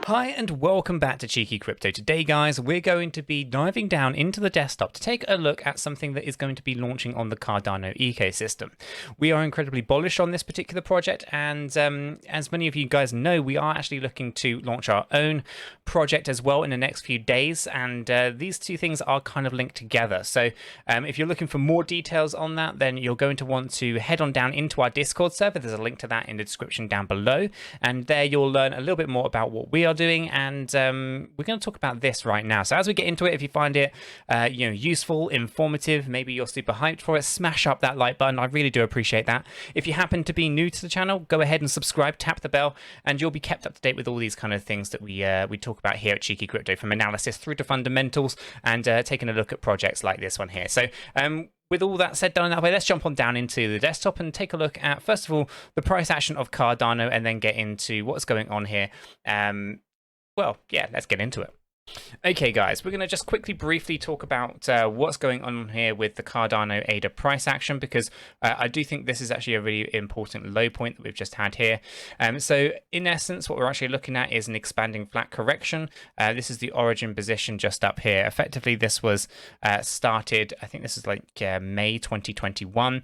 Hi and welcome back to 𝗕𝗘𝗪𝗏𝗧. Today guys, we're going to be diving down into the desktop to take a look at something that is going to be launching on the Cardano ecosystem. We are incredibly bullish on this particular project, and as many of you guys know, we are actually looking to launch our own project as well in the next few days, and these two things are kind of linked together. So if you're looking for more details on that, then you're going to want to head on down into our Discord server. There's a link to that in the description down below, and there you'll learn a little bit more about what we are doing, and we're going to talk about this right now. So as we get into it, if you find it useful, informative, maybe you're super hyped for it, smash up that like button. I really do appreciate that. If you happen to be new to the channel, go ahead and subscribe, tap the bell, and you'll be kept up to date with all these kind of things that we talk about here at 𝗕𝗘𝗪𝗏𝗧, from analysis through to fundamentals, and taking a look at projects like this one here. So with all that said, done that way, let's jump on down into the desktop and take a look at, first of all, the price action of Cardano, and then get into what's going on here. Well, yeah, let's get into it. Okay, guys, we're going to just quickly, briefly talk about what's going on here with the Cardano ADA price action, because I do think this is actually a really important low point that we've just had here. So in essence, what we're actually looking at is an expanding flat correction. This is the origin position just up here. Effectively, this was started, I think this is like May 2021.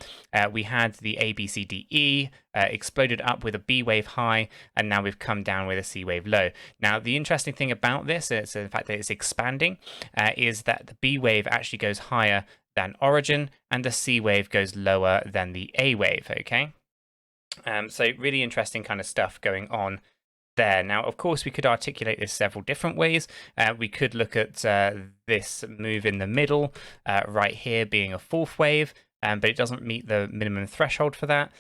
We had the ABCDE. Exploded up with a B wave high, and now we've come down with a C wave low. Now, the interesting thing about this is the fact that it's expanding, is that the B wave actually goes higher than origin, and the C wave goes lower than the A wave. Okay, so really interesting kind of stuff going on there. Now, of course, we could articulate this several different ways. We could look at this move in the middle right here being a fourth wave, but it doesn't meet the minimum threshold for that.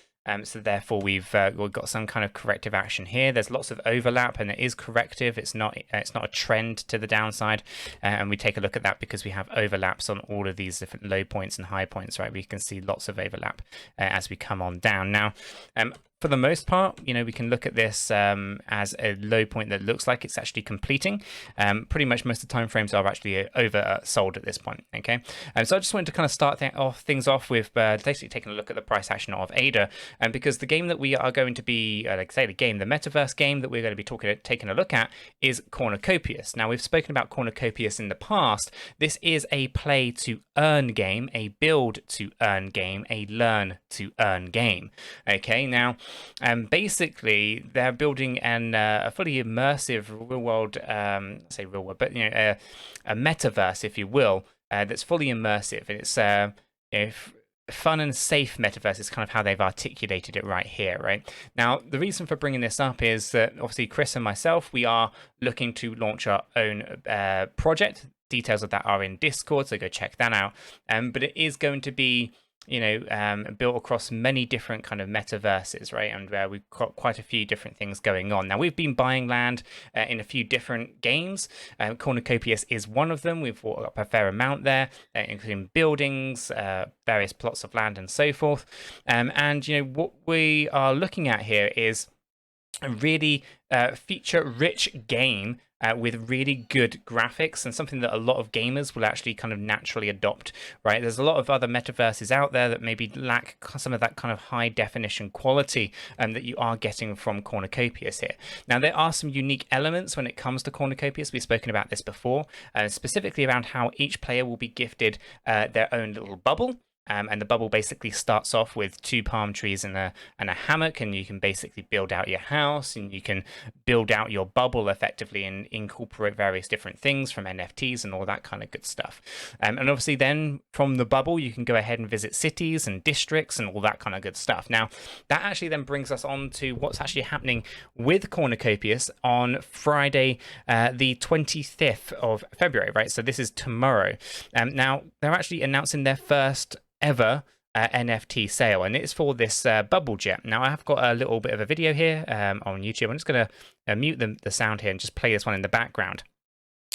So therefore, we've got some kind of corrective action here. There's lots of overlap, and it is corrective. It's not a trend to the downside, and we take a look at that because we have overlaps on all of these different low points and high points. Right, we can see lots of overlap as we come on down. Now, for the most part, we can look at this as a low point that looks like it's actually completing. Pretty much most of the time frames are actually oversold at this point. Okay, so I just wanted to kind of start things off with basically taking a look at the price action of ADA, because the game that we are going to be, the metaverse game that we're going to be taking a look at is Cornucopias. Now, we've spoken about Cornucopias in the past. This is a play to earn game, a build to earn game, a learn to earn game. Okay, now. Basically, they're building a fully immersive real-world, say real-world, but a metaverse, if you will, that's fully immersive, and it's fun and safe metaverse is kind of how they've articulated it right here. Right now, the reason for bringing this up is that obviously Chris and myself, we are looking to launch our own project. Details of that are in Discord, so go check that out. But it is going to be built across many different kind of metaverses, right? And we've got quite a few different things going on. Now, we've been buying land in a few different games. Cornucopias is one of them. We've bought up a fair amount there, including buildings, various plots of land, and so forth. And what we are looking at here is a really feature-rich game with really good graphics, and something that a lot of gamers will actually kind of naturally adopt, right? There's a lot of other metaverses out there that maybe lack some of that kind of high definition quality that you are getting from Cornucopias here. Now, there are some unique elements when it comes to Cornucopias. We've spoken about this before, specifically around how each player will be gifted their own little bubble. And the bubble basically starts off with 2 palm trees and a hammock, and you can basically build out your house, and you can build out your bubble effectively and incorporate various different things from NFTs and all that kind of good stuff. And obviously then from the bubble, you can go ahead and visit cities and districts and all that kind of good stuff. Now, that actually then brings us on to what's actually happening with Cornucopias on Friday, the 25th of February, right? So this is tomorrow. Now, they're actually announcing their first ever NFT sale, and it's for this bubble jet. Now, I have got a little bit of a video here on YouTube. I'm just going to mute the sound here and just play this one in the background.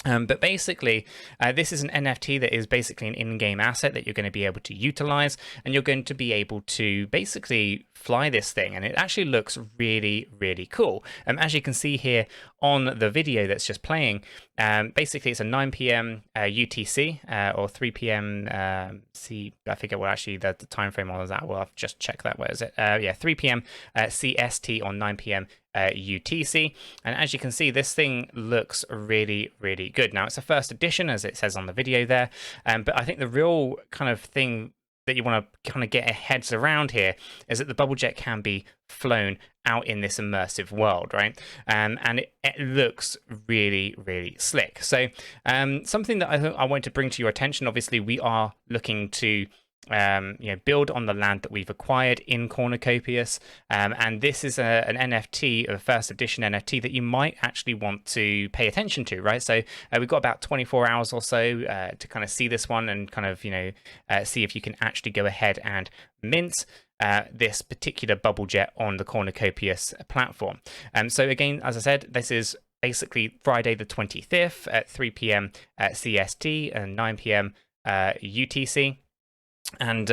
But basically, this is an NFT that is basically an in-game asset that you're going to be able to utilize, and you're going to be able to basically fly this thing, and it actually looks really, really cool. As you can see here on the video that's just playing, basically it's a 9 p.m. UTC or 3 p.m. C. I forget what actually the time frame on that. Well, I'll just check that. Where is it? Yeah, 3 p.m. CST on 9 p.m. 𝗕𝗓𝗪. And as you can see, this thing looks really, really good. Now, it's a first edition, as it says on the video there, but I think the real kind of thing that you want to kind of get your heads around here is that the bubble jet can be flown out in this immersive world, right? And it looks really, really slick. So something that I want to bring to your attention, obviously, we are looking to build on the land that we've acquired in cornucopias, and this is an NFT, a first edition NFT that you might actually want to pay attention to, right? So we've got about 24 hours or so to kind of see this one and kind of see if you can actually go ahead and mint this particular bubble jet on the cornucopias platform. So again, as I said, this is basically Friday the 25th at 3 p.m. CST and 9 p.m. UTC. And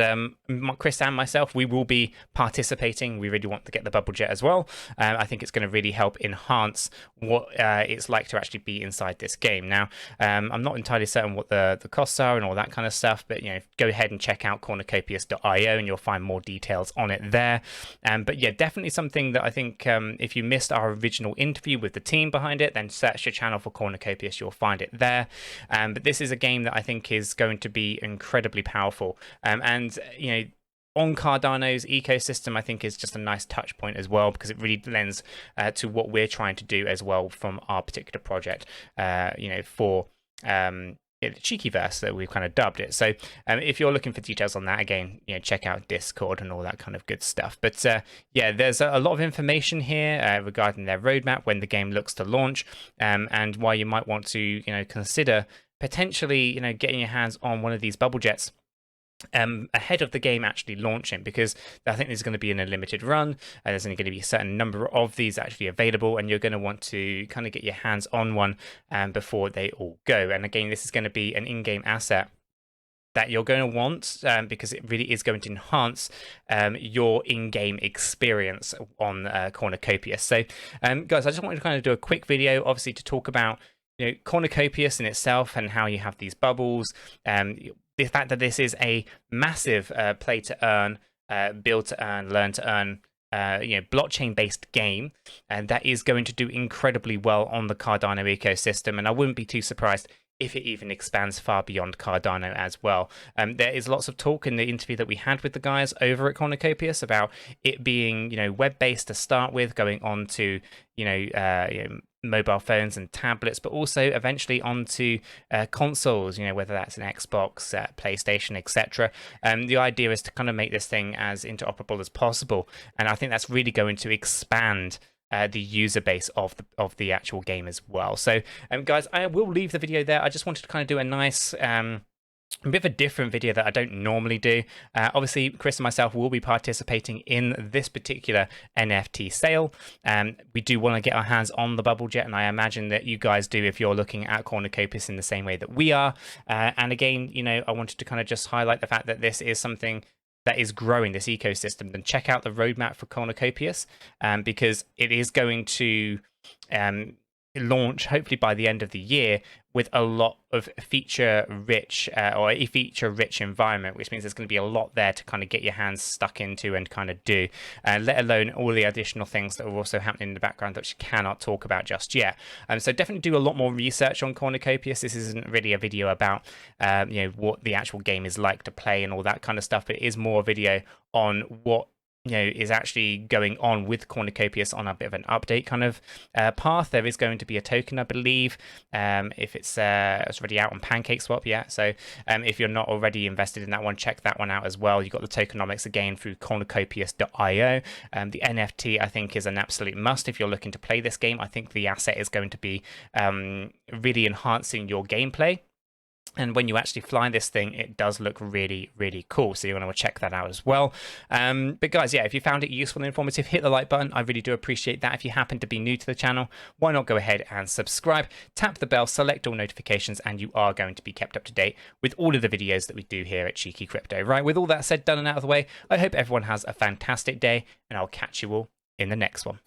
Chris and myself, we will be participating. We really want to get the bubble jet as well. I think it's going to really help enhance what it's like to actually be inside this game. Now, I'm not entirely certain what the costs are and all that kind of stuff, but go ahead and check out cornucopias.io and you'll find more details on it there. But yeah, definitely something that I think if you missed our original interview with the team behind it, then search your channel for Cornucopias, you'll find it there. But this is a game that I think is going to be incredibly powerful. And on Cardano's ecosystem, I think is just a nice touch point as well, because it really lends to what we're trying to do as well from our particular project, for the 𝗕𝗘𝗪𝗏 that we've kind of dubbed it. So if you're looking for details on that, again, check out Discord and all that kind of good stuff. But yeah, there's a lot of information here regarding their roadmap, when the game looks to launch, and why you might want to consider potentially getting your hands on one of these bubble jets ahead of the game actually launching, because I think there's going to be in a limited run, and there's only going to be a certain number of these actually available, and you're going to want to kind of get your hands on one before they all go. And again, this is going to be an in-game asset that you're going to want, because it really is going to enhance your in-game experience on Cornucopias. So guys, I just wanted to kind of do a quick video, obviously, to talk about Cornucopias in itself and how you have these bubbles, the fact that this is a massive play to earn, build to earn, learn to earn, blockchain-based game, and that is going to do incredibly well on the Cardano ecosystem. And I wouldn't be too surprised if it even expands far beyond Cardano as well. There is lots of talk in the interview that we had with the guys over at Cornucopias about it being, web-based to start with, going on to, mobile phones and tablets, but also eventually onto consoles, whether that's an Xbox, PlayStation, etc. The idea is to kind of make this thing as interoperable as possible, and I think that's really going to expand the user base of the actual game as well. So guys, I will leave the video there. I just wanted to kind of do a nice a bit of a different video that I don't normally do. Obviously, Chris and myself will be participating in this particular NFT sale. We do want to get our hands on the bubble jet, and I imagine that you guys do if you're looking at Cornucopias in the same way that we are. And again, I wanted to kind of just highlight the fact that this is something that is growing, this ecosystem. Then check out the roadmap for Cornucopias, because it is going to launch hopefully by the end of the year with a lot of feature-rich or a feature-rich environment, which means there's going to be a lot there to kind of get your hands stuck into and kind of do, let alone all the additional things that are also happening in the background that you cannot talk about just yet. So definitely do a lot more research on Cornucopias. This isn't really a video about what the actual game is like to play and all that kind of stuff, but it is more a video on what is actually going on with Cornucopias on a bit of an update kind of path. There is going to be a token, I believe, if it's already out on PancakeSwap yet. So if you're not already invested in that one, check that one out as well. You've got the tokenomics again through cornucopias.io. The NFT, I think, is an absolute must if you're looking to play this game. I think the asset is going to be really enhancing your gameplay. And when you actually fly this thing, it does look really, really cool. So you're going to check that out as well. But guys, yeah, if you found it useful and informative, hit the like button. I really do appreciate that. If you happen to be new to the channel, why not go ahead and subscribe, tap the bell, select all notifications, and you are going to be kept up to date with all of the videos that we do here at Cheeky Crypto. Right, with all that said, done and out of the way, I hope everyone has a fantastic day, and I'll catch you all in the next one.